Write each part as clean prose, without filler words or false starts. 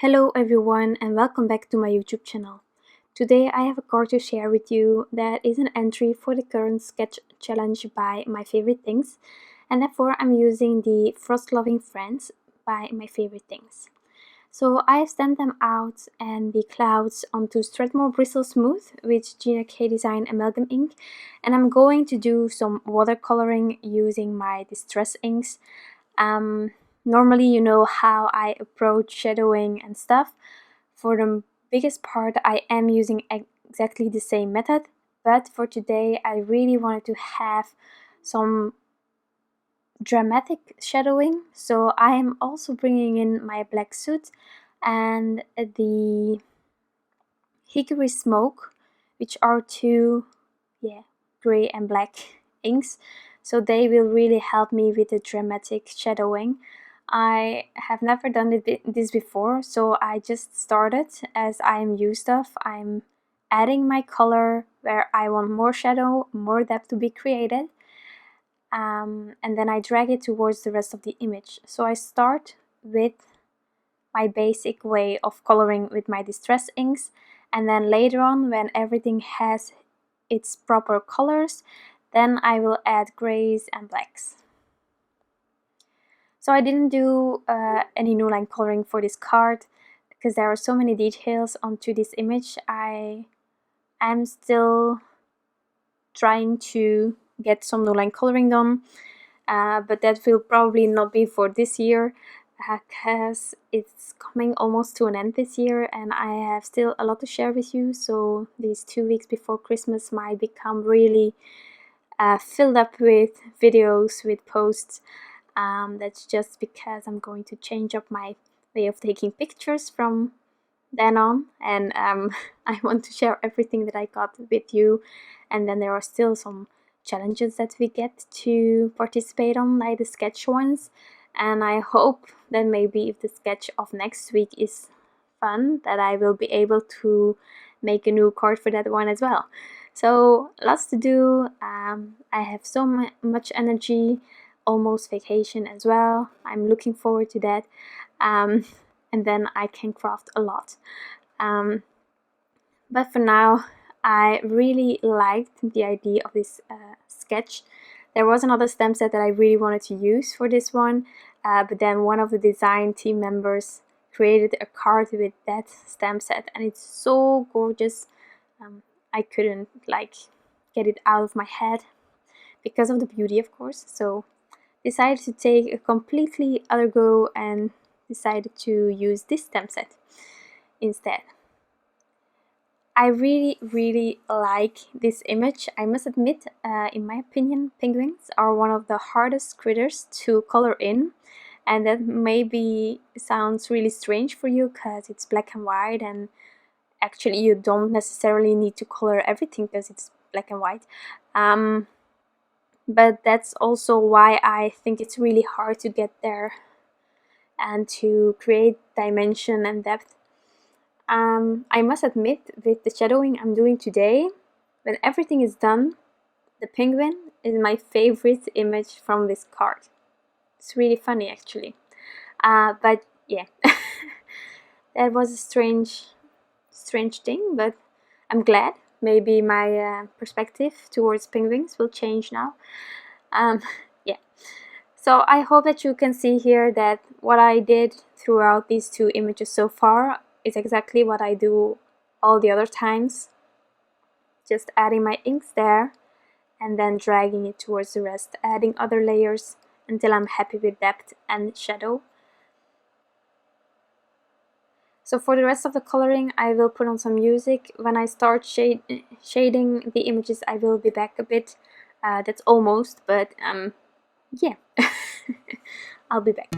Hello everyone and welcome back to my YouTube channel. Today I have a card to share with you that is an entry for the current sketch challenge by My Favorite Things, and therefore I'm using the Frost Loving Friends by My Favorite Things. So I have stamped them out and the clouds onto Strathmore Bristol Smooth with Gina K Design Amalgam ink, and I'm going to do some watercoloring using my distress inks. Normally you know how I approach shadowing and stuff. For the biggest part I am using exactly the same method, but for today I really wanted to have some dramatic shadowing, so I am also bringing in my black Soot and the Hickory Smoke, which are two gray and black inks, so they will really help me with the dramatic shadowing. I have never done this before, so I just started as I am used of. I'm adding my color where I want more shadow, more depth to be created, and then I drag it towards the rest of the image. So I start with my basic way of coloring with my distress inks, and then later on, when everything has its proper colors, then I will add grays and blacks. So I didn't do any new line coloring for this card because there are so many details onto this image. I am still trying to get some new line coloring done, but that will probably not be for this year because it's coming almost to an end this year and I have still a lot to share with you. So these 2 weeks before Christmas might become really filled up with videos, with posts. That's just because I'm going to change up my way of taking pictures from then on, and I want to share everything that I got with you. And then there are still some challenges that we get to participate on, like the sketch ones, and I hope that maybe if the sketch of next week is fun, that I will be able to make a new card for that one as well. So lots to do. I have so much energy, almost vacation as well. I'm looking forward to that, and then I can craft a lot. But for now, I really liked the idea of this sketch. There was another stamp set that I really wanted to use for this one, but then one of the design team members created a card with that stamp set, and it's so gorgeous. I couldn't get it out of my head because of the beauty, of course. So decided to take a completely other go and decided to use this stamp set instead. I really like this image. I must admit, in my opinion, penguins are one of the hardest critters to color in, and that maybe sounds really strange for you because it's black and white, and actually you don't necessarily need to color everything because it's black and white. But that's also why I think it's really hard to get there and to create dimension and depth. I must admit, with the shadowing I'm doing today, when everything is done, the penguin is my favorite image from this card. It's really funny actually. But yeah, that was a strange thing, but I'm glad. Maybe my perspective towards penguins will change now. Yeah. So I hope that you can see here that what I did throughout these two images so far is exactly what I do all the other times. Just adding my inks there and then dragging it towards the rest, adding other layers until I'm happy with depth and shadow. So for the rest of the coloring, I will put on some music. When I start shading the images, I will be back a bit. That's almost, but yeah, I'll be back.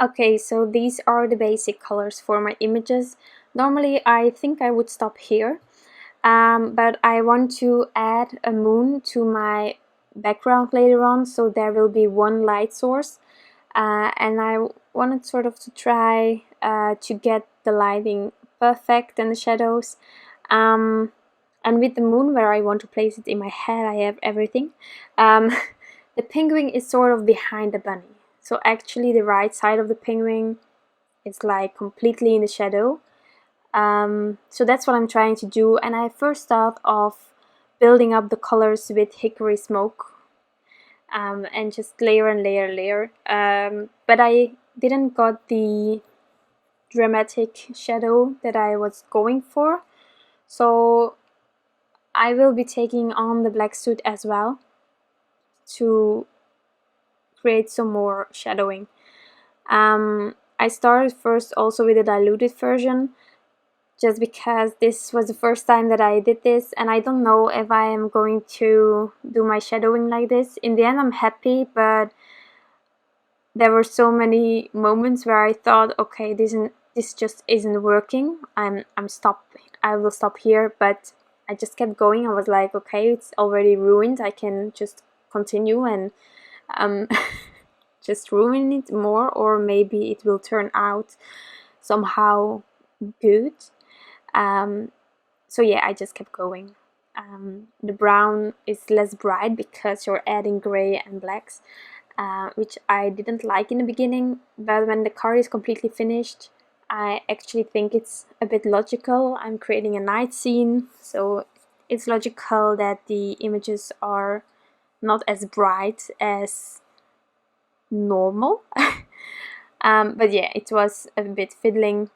Okay, so these are the basic colors for my images. Normally I think I would stop here, but I want to add a moon to my background later on, so there will be one light source, and I wanted sort of to try to get the lighting perfect and the shadows. And with the moon, where I want to place it in my head, I have everything. The penguin is sort of behind the bunny. So actually the right side of the penguin is like completely in the shadow. So that's what I'm trying to do. And I first thought of building up the colors with hickory smoke, and just layer and layer and layer. But I didn't got the dramatic shadow that I was going for. So I will be taking on the black soot as well to create some more shadowing. I started first also with a diluted version, just because this was the first time that I did this, and I don't know if I am going to do my shadowing like this. In the end I'm happy, but there were so many moments where I thought, okay, this just isn't working. I will stop here, but I just kept going. I was like, okay, it's already ruined. I can just continue and just ruin it more, or maybe it will turn out somehow good. So yeah, I just kept going. The brown is less bright because you're adding gray and blacks, which I didn't like in the beginning, but when the card is completely finished, I actually think it's a bit logical. I'm creating a night scene, so it's logical that the images are not as bright as normal. But yeah, it was a bit fiddling.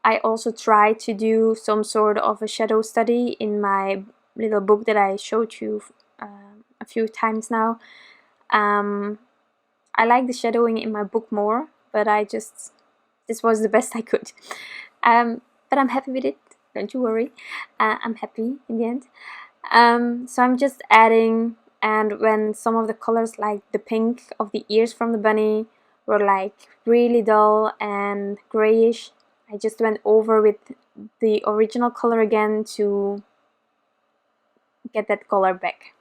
I also tried to do some sort of a shadow study in my little book that I showed you a few times now. I like the shadowing in my book more, but this was the best I could. But I'm happy with it, don't you worry. I'm happy in the end. So I'm just adding, and when some of the colors, like the pink of the ears from the bunny, were like really dull and grayish, I just went over with the original color again to get that color back.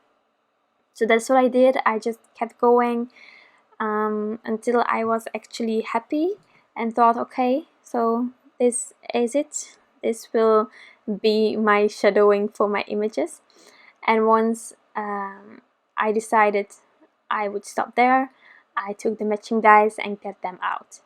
So that's what I did. I just kept going until I was actually happy and thought, okay, so this is it. This will be my shadowing for my images. And once I decided I would stop there, I took the matching dies and cut them out.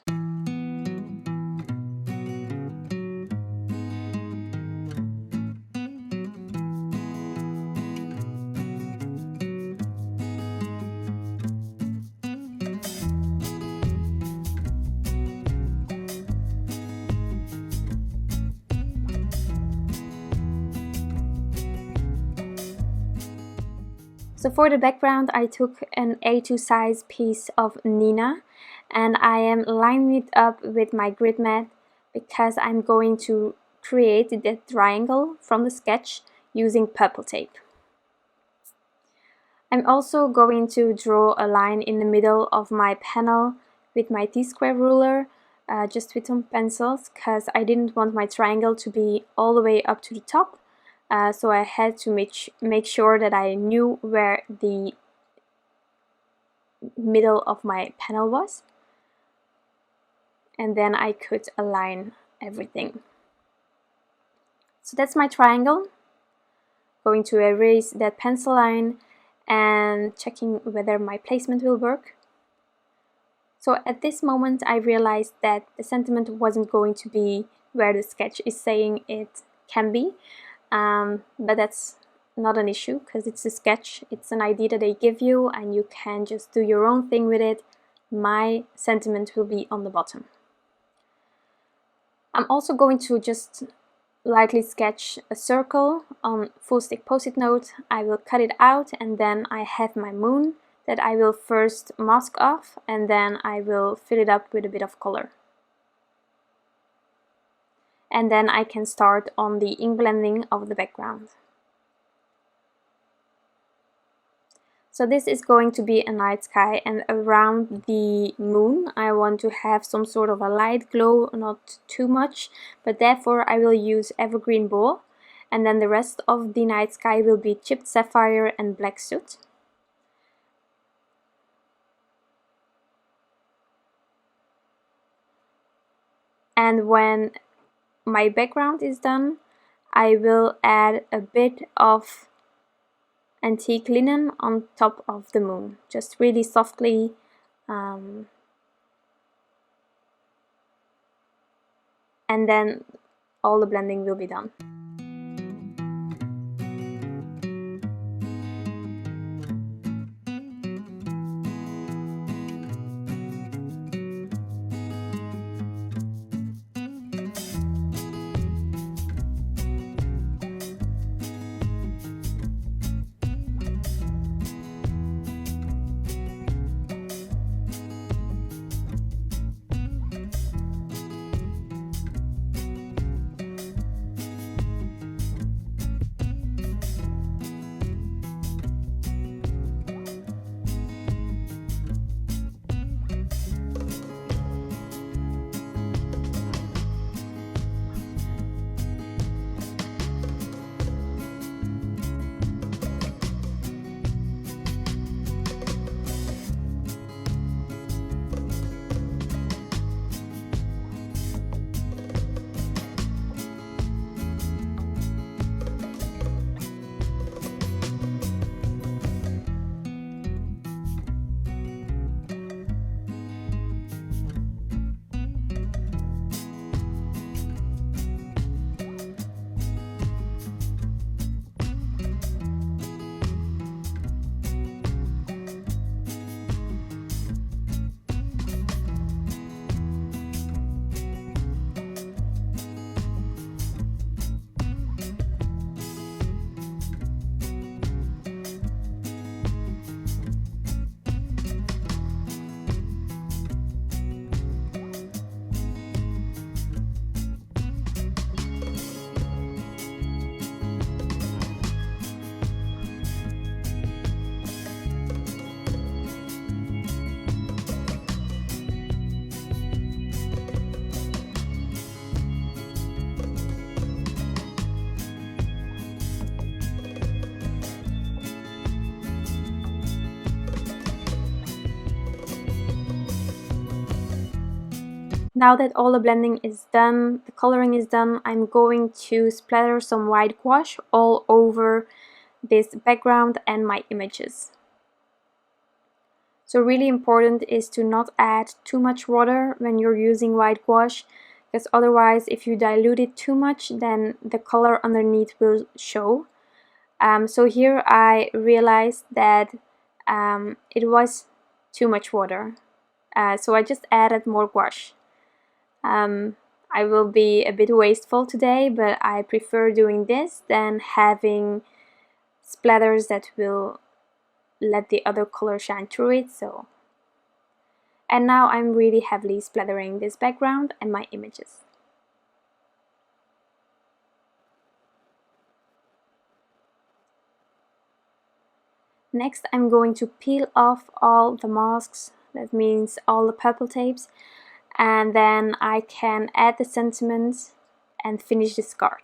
So for the background, I took an A2 size piece of Neenah, and I am lining it up with my grid mat because I'm going to create that triangle from the sketch using purple tape. I'm also going to draw a line in the middle of my panel with my T-square ruler, just with some pencils, because I didn't want my triangle to be all the way up to the top. So I had to make sure that I knew where the middle of my panel was, and then I could align everything. So that's my triangle. Going to erase that pencil line and checking whether my placement will work. So at this moment I realized that the sentiment wasn't going to be where the sketch is saying it can be. But that's not an issue because it's a sketch, it's an idea that they give you and you can just do your own thing with it. My sentiment will be on the bottom. I'm also going to just lightly sketch a circle on full stick post-it note. I will cut it out, and then I have my moon that I will first mask off, and then I will fill it up with a bit of color. And then I can start on the ink blending of the background. So this is going to be a night sky, and around the moon I want to have some sort of a light glow, not too much, but therefore I will use Evergreen Bough, and then the rest of the night sky will be chipped sapphire and black soot. And when my background is done, I will add a bit of antique linen on top of the moon, just really softly. And then all the blending will be done. Now that all the blending is done, the coloring is done, I'm going to splatter some white gouache all over this background and my images. So really important is to not add too much water when you're using white gouache, because otherwise if you dilute it too much, then the color underneath will show. So here I realized that it was too much water, so I just added more gouache. I will be a bit wasteful today, but I prefer doing this than having splatters that will let the other color shine through it. And now I'm really heavily splattering this background and my images. Next I'm going to peel off all the masks, that means all the purple tapes, and then I can add the sentiments and finish this card.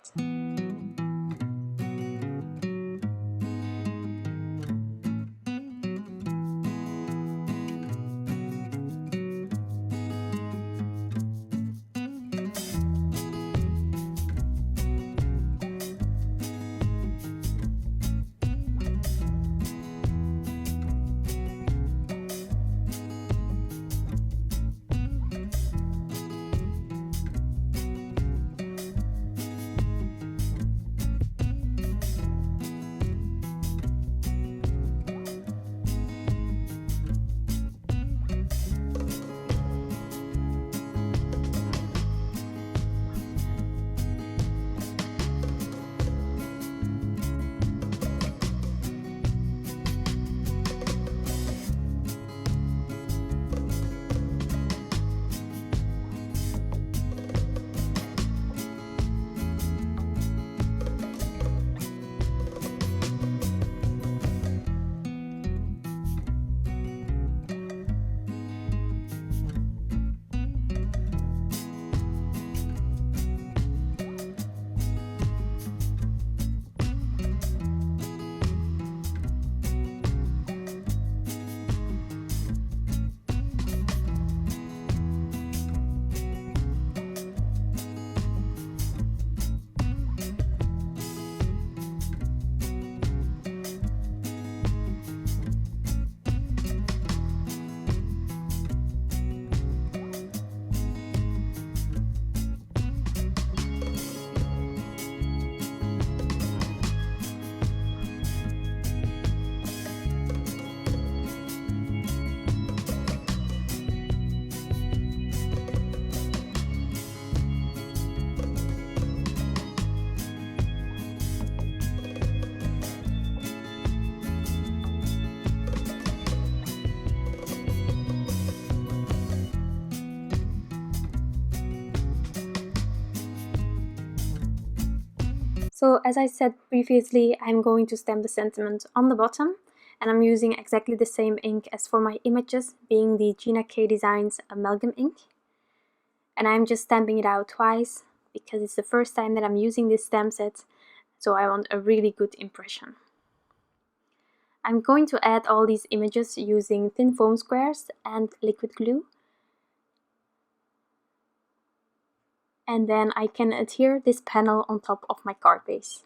So as I said previously, I'm going to stamp the sentiment on the bottom, and I'm using exactly the same ink as for my images, being the Gina K Designs Amalgam ink. And I'm just stamping it out twice because it's the first time that I'm using this stamp set, so I want a really good impression. I'm going to add all these images using thin foam squares and liquid glue. And then I can adhere this panel on top of my card base.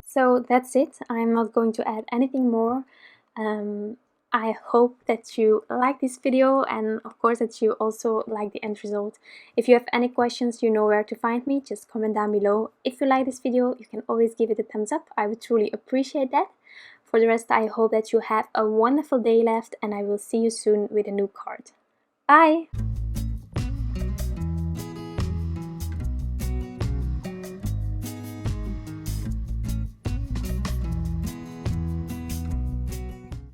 So that's it. I'm not going to add anything more. I hope that you like this video, and of course that you also like the end result. If you have any questions, you know where to find me. Just comment down below. If you like this video, you can always give it a thumbs up. I would truly appreciate that. For the rest, I hope that you have a wonderful day left, and I will see you soon with a new card. Bye!